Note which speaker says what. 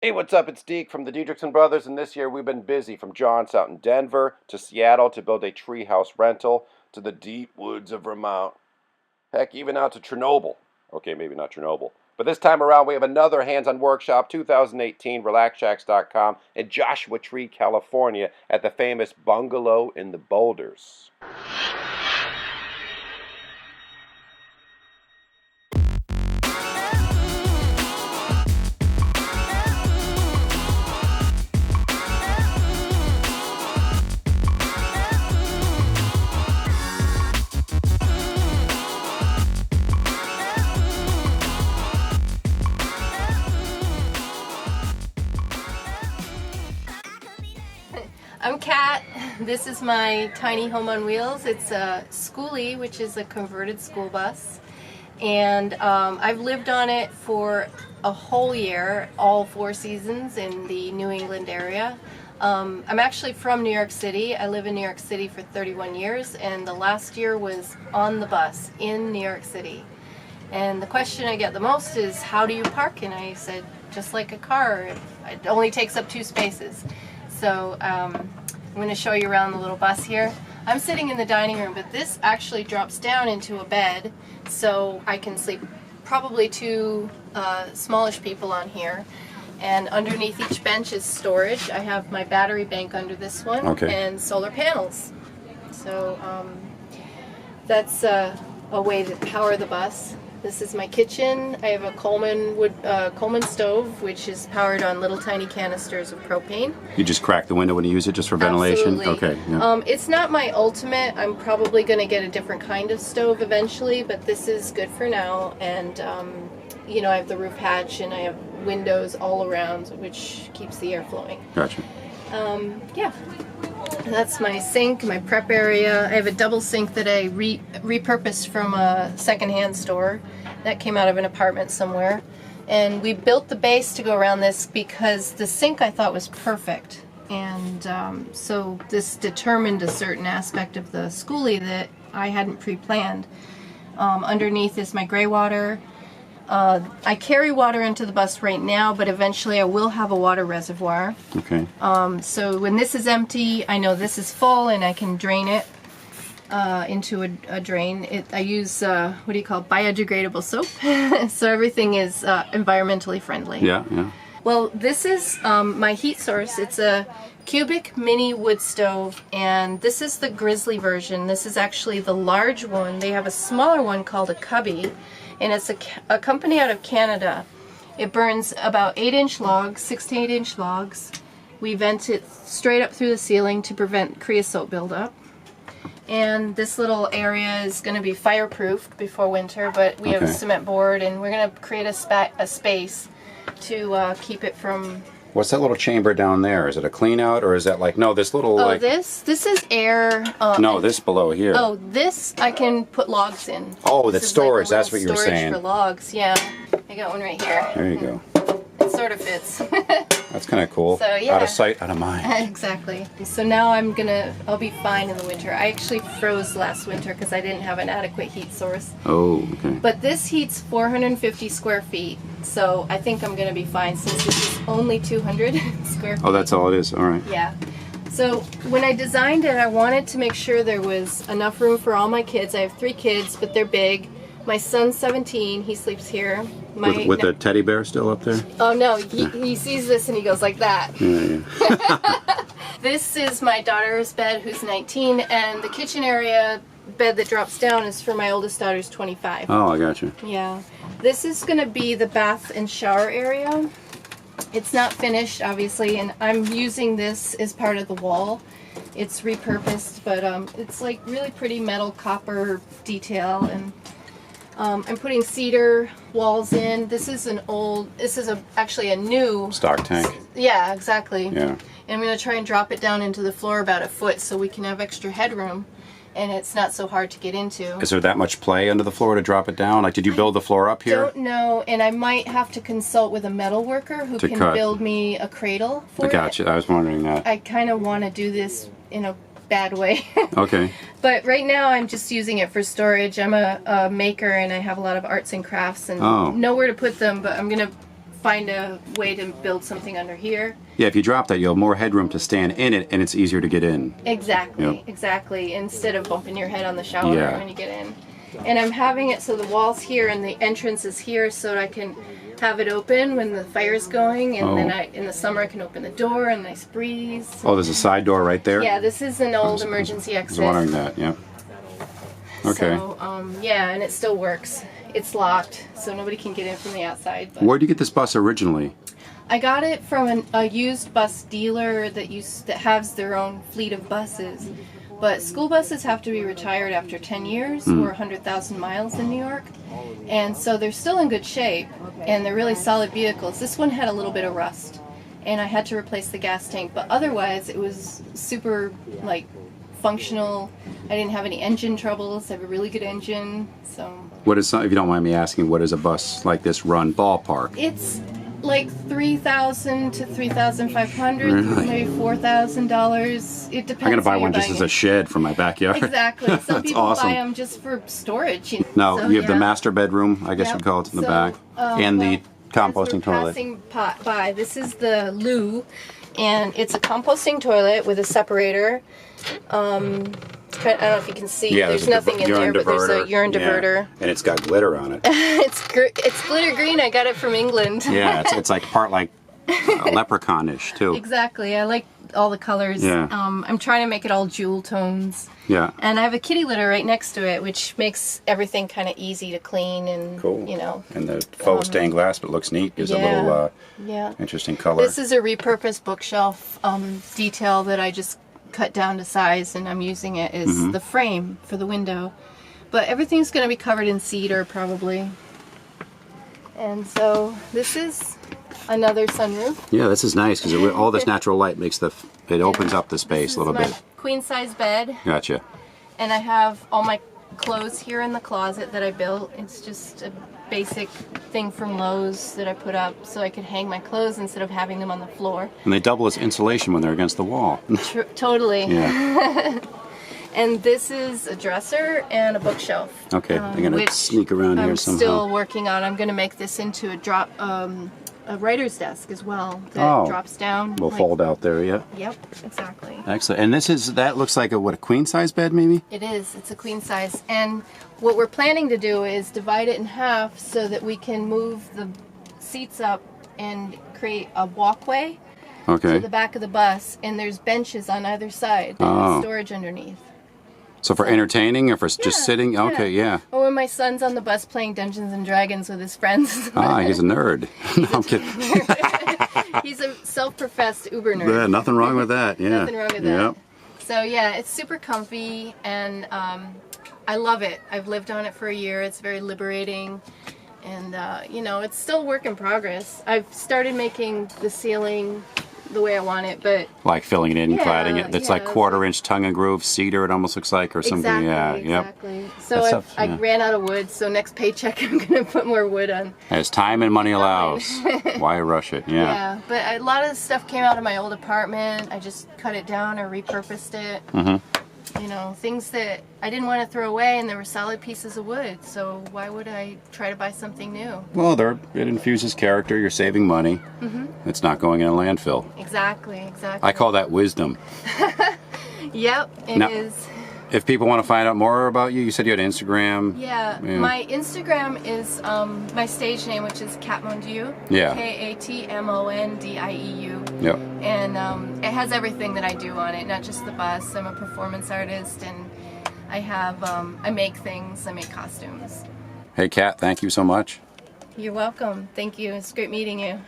Speaker 1: Hey, what's up? It's Deek from the Diedricksen brothers, and this year we've been busy from jaunts out in Denver to Seattle to build a treehouse rental to the deep woods of Vermont. Heck, even out to Chernobyl. Okay, maybe not Chernobyl. But this time around we have another hands-on workshop, 2018, RelaxShacks.com in Joshua Tree, California at the famous Bungalow in the Boulders.
Speaker 2: I'm Kat. This is my tiny home on wheels. It's a SKOOLIE, which is a converted school bus. And I've lived on it for a whole year, all 4 seasons in the New England area. I'm actually from New York City. I live in New York City for 31 years, and the last year was on the bus in New York City. And the question I get the most is, how do you park? And I said, just like a car, it only takes up 2 spaces. So I'm going to show you around the little bus here. I'm sitting in the dining room, but this actually drops down into a bed, so I can sleep probably 2 smallish people on here. And underneath each bench is storage. I have my battery bank under this one, and solar panels. So that's a way to power the bus. This is my kitchen. I have a Coleman stove, which is powered on little tiny canisters of propane.
Speaker 3: You just crack the window when you use it, just for ventilation?
Speaker 2: Absolutely.
Speaker 3: Okay. Yeah.
Speaker 2: It's not my ultimate. I'm probably going to get a different kind of stove eventually, but this is good for now. And you know, I have the roof hatch, and I have windows all around, which keeps the air flowing.
Speaker 3: Gotcha.
Speaker 2: Yeah. And that's my sink, my prep area. I have a double sink that I repurposed from a secondhand store that came out of an apartment somewhere. And we built the base to go around this because the sink I thought was perfect. And so this determined a certain aspect of the SKOOLIE that I hadn't pre-planned. Underneath is my gray water. I carry water into the bus right now, but eventually I will have a water reservoir.
Speaker 3: Okay.
Speaker 2: So when this is empty, I know this is full, and I can drain it into a drain. I use, what do you call it, biodegradable soap. So everything is environmentally friendly.
Speaker 3: Yeah, yeah.
Speaker 2: Well, this is my heat source. It's a cubic mini wood stove, and this is the Grizzly version. This is actually the large one. They have a smaller one called a Cubby, and it's a company out of Canada. It burns about 8-inch logs, 6 to 8-inch logs. We vent it straight up through the ceiling to prevent creosote buildup. And this little area is going to be fireproofed before winter, but we have a cement board, and we're going to create a space to keep it from...
Speaker 3: What's that little chamber down there? Is it a clean out, or is that like, no, this little like...
Speaker 2: this is air.
Speaker 3: No, this below here.
Speaker 2: Oh, this I can put logs in.
Speaker 3: Oh, that's storage. Like that's what you were saying.
Speaker 2: Storage for logs, yeah. I got one right here.
Speaker 3: There you go.
Speaker 2: It sort of fits.
Speaker 3: That's kind of cool.
Speaker 2: So, yeah.
Speaker 3: Out of sight, out of mind.
Speaker 2: Exactly. So now I'll be fine in the winter. I actually froze last winter because I didn't have an adequate heat source.
Speaker 3: Oh, okay.
Speaker 2: But this heats 450 square feet, so I think I'm going to be fine since this is only 200 square feet.
Speaker 3: Oh, that's all it is. All right.
Speaker 2: Yeah. So when I designed it, I wanted to make sure there was enough room for all my kids. I have 3 kids, but they're big. My son's 17. He sleeps here.
Speaker 3: With the teddy bear still up there?
Speaker 2: Oh no, he sees this and he goes like that.
Speaker 3: Yeah.
Speaker 2: This is my daughter's bed, who's 19, and the kitchen area bed that drops down is for my oldest daughter's 25.
Speaker 3: Oh, I got you.
Speaker 2: Yeah. This is going to be the bath and shower area. It's not finished, obviously, and I'm using this as part of the wall. It's repurposed, but it's like really pretty metal copper detail, and I'm putting cedar walls in. This is actually a new
Speaker 3: stock tank.
Speaker 2: Yeah, exactly.
Speaker 3: Yeah.
Speaker 2: And I'm going to try and drop it down into the floor about 1 foot so we can have extra headroom, and it's not so hard to get into.
Speaker 3: Is there that much play under the floor to drop it down? Like, did you build the floor up here?
Speaker 2: I don't know, and I might have to consult with a metal worker who can build me a cradle for it.
Speaker 3: I got you. I was wondering that.
Speaker 2: I kind of want to do this in a bad way.
Speaker 3: Okay.
Speaker 2: But right now I'm just using it for storage. I'm a maker, and I have a lot of arts and crafts and nowhere to put them, but I'm going to find a way to build something under here.
Speaker 3: Yeah, if you drop that, you'll have more headroom to stand in it, and it's easier to get in.
Speaker 2: Exactly,
Speaker 3: Yep.
Speaker 2: exactly. Instead of bumping your head on the shower
Speaker 3: Yeah.
Speaker 2: when you get in. And I'm having it so the wall's here and the entrance is here, so I can have it open when the fire's going, and then in the summer I can open the door and nice breeze.
Speaker 3: Oh, there's a side door right there?
Speaker 2: Yeah, this is an old emergency exit.
Speaker 3: I was wondering that, yeah. Okay.
Speaker 2: So, yeah, and it still works. It's locked, so nobody can get in from the outside. But
Speaker 3: Where'd you get this bus originally?
Speaker 2: I got it from a used bus dealer that has their own fleet of buses. But school buses have to be retired after 10 years or 100,000 miles in New York. And so they're still in good shape, and they're really solid vehicles. This one had a little bit of rust, and I had to replace the gas tank. But otherwise, it was super, like, functional. I didn't have any engine troubles. I have a really good engine, so...
Speaker 3: What is, if you don't mind me asking, what does a bus like this run ballpark?
Speaker 2: It's like $3,000 to $3,500,
Speaker 3: Really?
Speaker 2: maybe $4,000. It depends.
Speaker 3: I'm gonna buy
Speaker 2: who
Speaker 3: one
Speaker 2: you're
Speaker 3: just
Speaker 2: buying
Speaker 3: as a
Speaker 2: it.
Speaker 3: shed for my backyard.
Speaker 2: Exactly. Some
Speaker 3: That's
Speaker 2: people
Speaker 3: awesome.
Speaker 2: buy them just for storage.
Speaker 3: No,
Speaker 2: So,
Speaker 3: you have the
Speaker 2: yeah.
Speaker 3: master bedroom, I guess
Speaker 2: Yep.
Speaker 3: you'd call it, in the
Speaker 2: So,
Speaker 3: back, and the composting
Speaker 2: as we're
Speaker 3: toilet.
Speaker 2: Passing by, this is the loo, and it's a composting toilet with a separator. I don't know if you can see.
Speaker 3: Yeah,
Speaker 2: there's nothing in there, but there's a urine
Speaker 3: Yeah.
Speaker 2: diverter.
Speaker 3: And it's got glitter on it.
Speaker 2: It's glitter green. I got it from England.
Speaker 3: Yeah, it's like part like leprechaun-ish too.
Speaker 2: Exactly. I like all the colors.
Speaker 3: Yeah.
Speaker 2: I'm trying to make it all jewel tones.
Speaker 3: Yeah.
Speaker 2: And I have a kitty litter right next to it, which makes everything kind of easy to clean and,
Speaker 3: Cool.
Speaker 2: you know.
Speaker 3: And the faux stained glass, but it looks neat. Gives a
Speaker 2: Yeah.
Speaker 3: little
Speaker 2: Yeah.
Speaker 3: interesting color.
Speaker 2: This is a repurposed bookshelf detail that I just cut down to size, and I'm using it as
Speaker 3: Mm-hmm.
Speaker 2: the frame for the window. But everything's going to be covered in cedar probably. And so this is another sunroof.
Speaker 3: Yeah, this is nice because all this natural light makes it opens up the space a little
Speaker 2: This is
Speaker 3: bit.
Speaker 2: my queen size bed,
Speaker 3: Gotcha.
Speaker 2: and I have all my clothes here in the closet that I built. It's just a basic thing from Lowe's that I put up so I could hang my clothes instead of having them on the floor.
Speaker 3: And they double as insulation when they're against the wall.
Speaker 2: Totally.
Speaker 3: Yeah.
Speaker 2: And this is a dresser and a bookshelf.
Speaker 3: Okay, I'm gonna
Speaker 2: which
Speaker 3: sneak around here
Speaker 2: I'm
Speaker 3: somehow.
Speaker 2: still working on. I'm going to make this into a writer's desk as well that
Speaker 3: Oh.
Speaker 2: drops down.
Speaker 3: We'll
Speaker 2: like-
Speaker 3: fold out there, yeah.
Speaker 2: Yep, exactly.
Speaker 3: Excellent. And that looks like a queen size bed maybe?
Speaker 2: It is. It's a queen size. And what we're planning to do is divide it in half so that we can move the seats up and create a walkway to
Speaker 3: Okay.
Speaker 2: the back of the bus. And there's benches on either side that
Speaker 3: Oh.
Speaker 2: have storage underneath.
Speaker 3: So for entertaining or for just sitting? Okay, yeah.
Speaker 2: Or when my son's on the bus playing Dungeons and Dragons with his friends.
Speaker 3: Ah, he's a nerd. No, I'm kidding.
Speaker 2: He's a self-professed Uber nerd.
Speaker 3: Yeah, nothing wrong with that. Yeah.
Speaker 2: Nothing wrong with that.
Speaker 3: Yep.
Speaker 2: So yeah, it's super comfy, and I love it. I've lived on it for a year. It's very liberating, and you know, it's still work in progress. I've started making the ceiling the way I want it, but
Speaker 3: Like filling it in and
Speaker 2: Yeah,
Speaker 3: cladding it. It's like
Speaker 2: yeah,
Speaker 3: quarter-inch tongue and groove cedar. It almost looks like, or something.
Speaker 2: exactly,
Speaker 3: Yeah. Yep.
Speaker 2: exactly. So
Speaker 3: That stuff,
Speaker 2: I
Speaker 3: yeah.
Speaker 2: ran out of wood, so next paycheck I'm gonna put more wood on.
Speaker 3: As time and money allows. Why rush it? Yeah.
Speaker 2: Yeah, but a lot of the stuff came out of my old apartment. I just cut it down or repurposed it.
Speaker 3: Mm-hmm.
Speaker 2: You know, things that I didn't want to throw away, and they were solid pieces of wood. So why would I try to buy something new?
Speaker 3: Well, it infuses character. You're saving money.
Speaker 2: Mm-hmm.
Speaker 3: It's not going in a landfill.
Speaker 2: Exactly, exactly.
Speaker 3: I call that wisdom.
Speaker 2: Yep, it
Speaker 3: Now-
Speaker 2: is.
Speaker 3: If people want to find out more about you, you said you had Instagram.
Speaker 2: Yeah,
Speaker 3: Yeah.
Speaker 2: my Instagram is my stage name, which is Katmondieu.
Speaker 3: Yeah.
Speaker 2: Katmondieu.
Speaker 3: Yep.
Speaker 2: And it has everything that I do on it, not just the bus. I'm a performance artist, and I have I make things. I make costumes.
Speaker 3: Hey, Kat, thank you so much.
Speaker 2: You're welcome. Thank you. It's great meeting you.